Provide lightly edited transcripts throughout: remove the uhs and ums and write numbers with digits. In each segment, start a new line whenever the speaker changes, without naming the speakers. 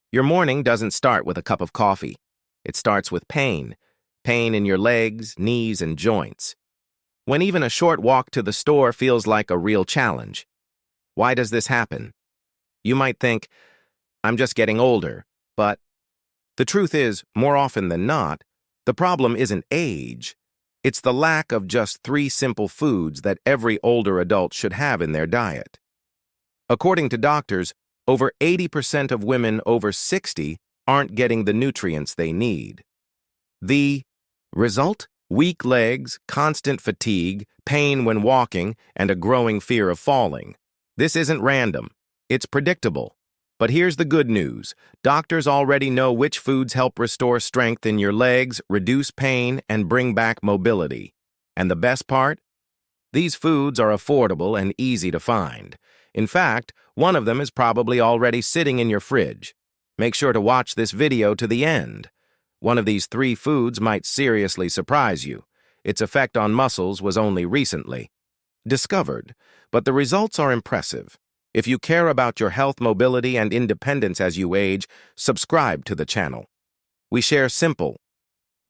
Your morning doesn't start with a cup of coffee. It starts with pain. Pain in your legs, knees, and joints. When even a short walk to the store feels like a real challenge. Why does this happen? You might think, I'm just getting older, but the truth is, more often than not, the problem isn't age. It's the lack of just 3 simple foods that every older adult should have in their diet. According to doctors, over 80% of women over 60 aren't getting the nutrients they need. The result? Weak legs, constant fatigue, pain when walking, and a growing fear of falling. This isn't random. It's predictable. But here's the good news. Doctors already know which foods help restore strength in your legs, reduce pain, and bring back mobility. And the best part? These foods are affordable and easy to find. In fact, one of them is probably already sitting in your fridge. Make sure to watch this video to the end. One of these 3 foods might seriously surprise you. Its effect on muscles was only recently discovered, but the results are impressive. If you care about your health, mobility, and independence as you age, subscribe to the channel. We share simple,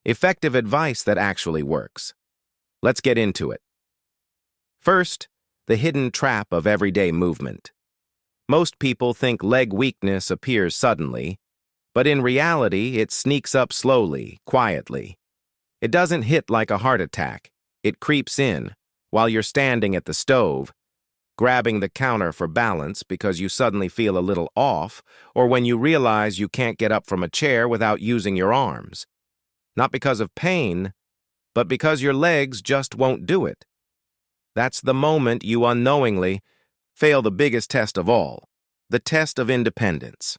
effective advice that actually works. Let's get into it. First, the hidden trap of everyday movement. Most people think leg weakness appears suddenly, but in reality, it sneaks up slowly, quietly. It doesn't hit like a heart attack. It creeps in while you're standing at the stove, grabbing the counter for balance because you suddenly feel a little off, or when you realize you can't get up from a chair without using your arms. Not because of pain, but because your legs just won't do it. That's the moment you unknowingly fail the biggest test of all, the test of independence.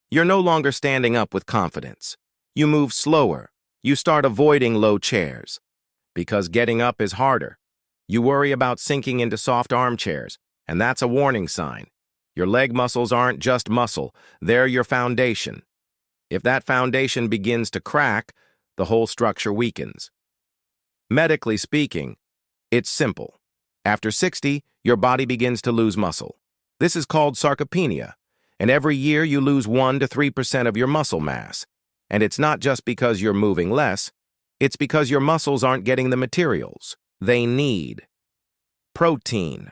You're no longer standing up with confidence. You move slower. You start avoiding low chairs. Because getting up is harder. You worry about sinking into soft armchairs, and that's a warning sign. Your leg muscles aren't just muscle. They're your foundation. If that foundation begins to crack, the whole structure weakens. Medically speaking, it's simple. After 60, your body begins to lose muscle. This is called sarcopenia. And every year you lose 1 to 3% of your muscle mass. And it's not just because you're moving less, it's because your muscles aren't getting the materials they need. Protein,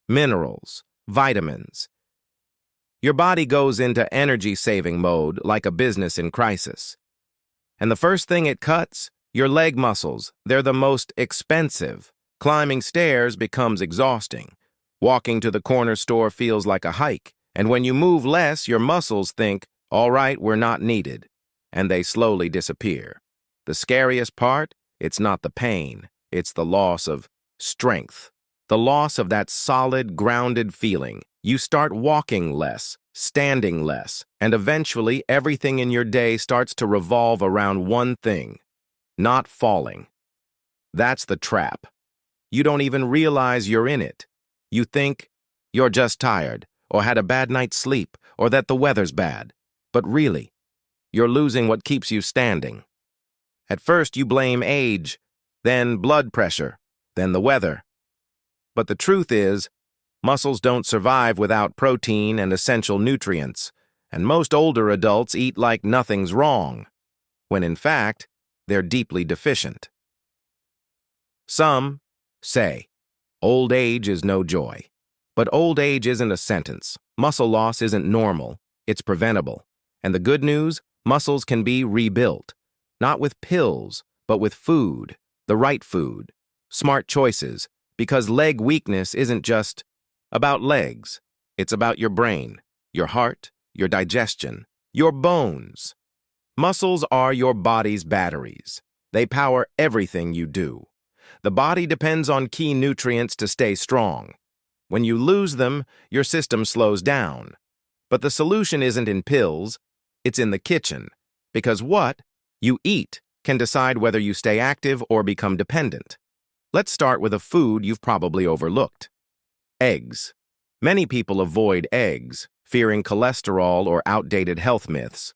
minerals, vitamins. Your body goes into energy-saving mode like a business in crisis. And the first thing it cuts, your leg muscles. They're the most expensive. Climbing stairs becomes exhausting. Walking to the corner store feels like a hike. And when you move less, your muscles think, all right, we're not needed, and they slowly disappear. The scariest part, it's not the pain, it's the loss of strength, the loss of that solid, grounded feeling. You start walking less, standing less, and eventually everything in your day starts to revolve around one thing, not falling. That's the trap. You don't even realize you're in it. You think you're just tired, or had a bad night's sleep, or that the weather's bad. But really, you're losing what keeps you standing. At first, you blame age, then blood pressure, then the weather. But the truth is, muscles don't survive without protein and essential nutrients, and most older adults eat like nothing's wrong, when in fact, they're deeply deficient. Some say, old age is no joy. But old age isn't a sentence. Muscle loss isn't normal. It's preventable. And the good news, muscles can be rebuilt. Not with pills, but with food, the right food, smart choices, because leg weakness isn't just about legs. It's about your brain, your heart, your digestion, your bones. Muscles are your body's batteries. They power everything you do. The body depends on key nutrients to stay strong. When you lose them, your system slows down. But the solution isn't in pills, it's in the kitchen. Because what you eat can decide whether you stay active or become dependent. Let's start with a food you've probably overlooked. Eggs. Many people avoid eggs, fearing cholesterol or outdated health myths.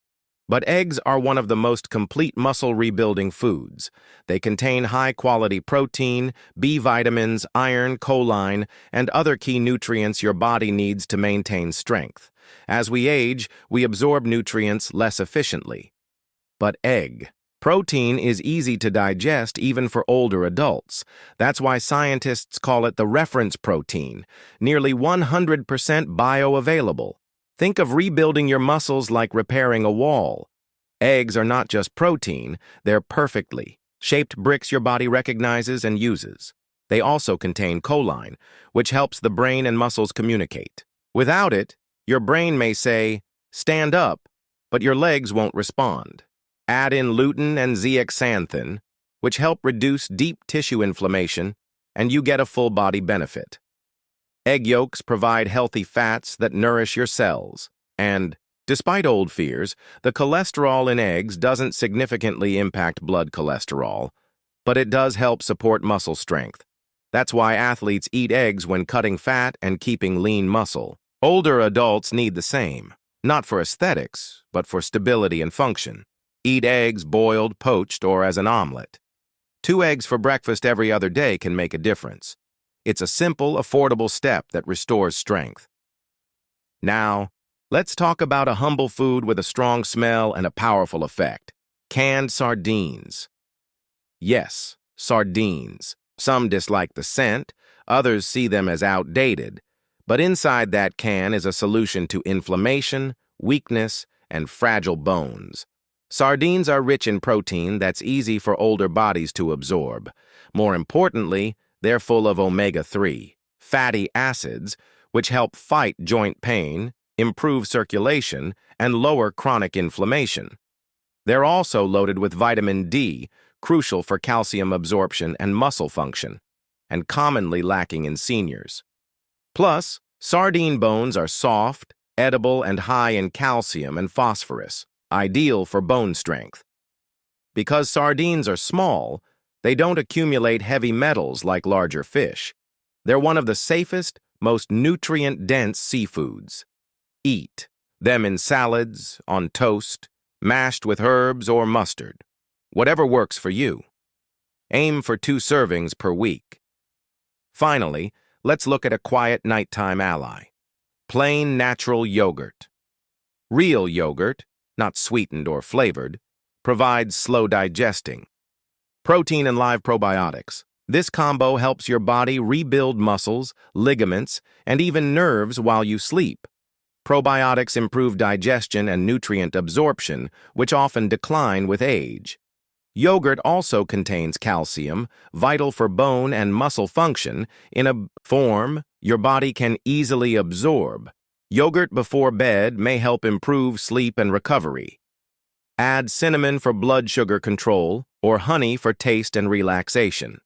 But eggs are one of the most complete muscle-rebuilding foods. They contain high-quality protein, B vitamins, iron, choline, and other key nutrients your body needs to maintain strength. As we age, we absorb nutrients less efficiently. But egg. Protein is easy to digest even for older adults. That's why scientists call it the reference protein, nearly 100% bioavailable. Think of rebuilding your muscles like repairing a wall. Eggs are not just protein, they're perfectly shaped bricks your body recognizes and uses. They also contain choline, which helps the brain and muscles communicate. Without it, your brain may say, "Stand up," but your legs won't respond. Add in lutein and zeaxanthin, which help reduce deep tissue inflammation, and you get a full-body benefit. Egg yolks provide healthy fats that nourish your cells, and, despite old fears, the cholesterol in eggs doesn't significantly impact blood cholesterol, but it does help support muscle strength. That's why athletes eat eggs when cutting fat and keeping lean muscle. Older adults need the same, not for aesthetics, but for stability and function. Eat eggs boiled, poached, or as an omelet. 2 eggs for breakfast every other day can make a difference. It's a simple, affordable step that restores strength. Now, let's talk about a humble food with a strong smell and a powerful effect. Canned sardines. Yes, sardines. Some dislike the scent, others see them as outdated. But inside that can is a solution to inflammation, weakness, and fragile bones. Sardines are rich in protein that's easy for older bodies to absorb. More importantly, they're full of omega-3 fatty acids, which help fight joint pain, improve circulation, and lower chronic inflammation. They're also loaded with vitamin D, crucial for calcium absorption and muscle function, and commonly lacking in seniors. Plus, sardine bones are soft, edible, and high in calcium and phosphorus, ideal for bone strength. Because sardines are small, they don't accumulate heavy metals like larger fish. They're one of the safest, most nutrient-dense seafoods. Eat them in salads, on toast, mashed with herbs or mustard. Whatever works for you. Aim for 2 servings per week. Finally, let's look at a quiet nighttime ally. Plain natural yogurt. Real yogurt, not sweetened or flavored, provides slow digesting. Protein and live probiotics. This combo helps your body rebuild muscles, ligaments, and even nerves while you sleep. Probiotics improve digestion and nutrient absorption, which often decline with age. Yogurt also contains calcium, vital for bone and muscle function, in a form your body can easily absorb. Yogurt before bed may help improve sleep and recovery. Add cinnamon for blood sugar control or honey for taste and relaxation.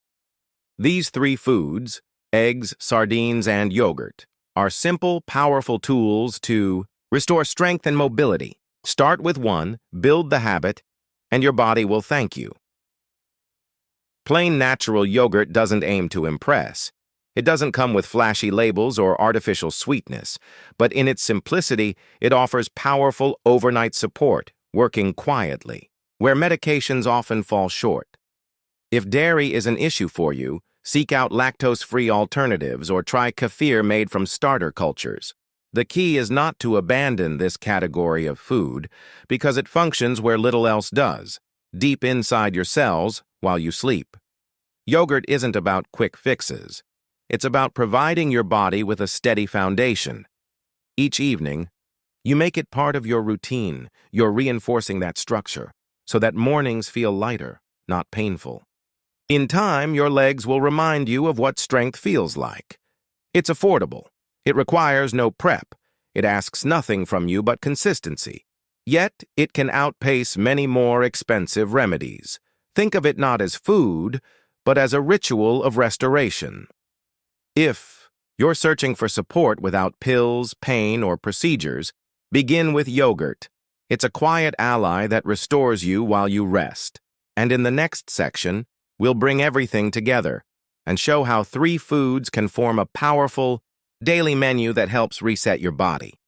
These 3 foods, eggs, sardines, and yogurt, are simple, powerful tools to restore strength and mobility. Start with one, build the habit, and your body will thank you. Plain natural yogurt doesn't aim to impress. It doesn't come with flashy labels or artificial sweetness, but in its simplicity, it offers powerful overnight support, working quietly, where medications often fall short. If dairy is an issue for you, seek out lactose-free alternatives or try kefir made from starter cultures. The key is not to abandon this category of food because it functions where little else does, deep inside your cells while you sleep. Yogurt isn't about quick fixes. It's about providing your body with a steady foundation. Each evening, you make it part of your routine. You're reinforcing that structure so that mornings feel lighter, not painful. In time, your legs will remind you of what strength feels like. It's affordable. It requires no prep. It asks nothing from you but consistency. Yet, it can outpace many more expensive remedies. Think of it not as food, but as a ritual of restoration. If you're searching for support without pills, pain, or procedures, begin with yogurt. It's a quiet ally that restores you while you rest. And in the next section, we'll bring everything together and show how 3 foods can form a powerful daily menu that helps reset your body.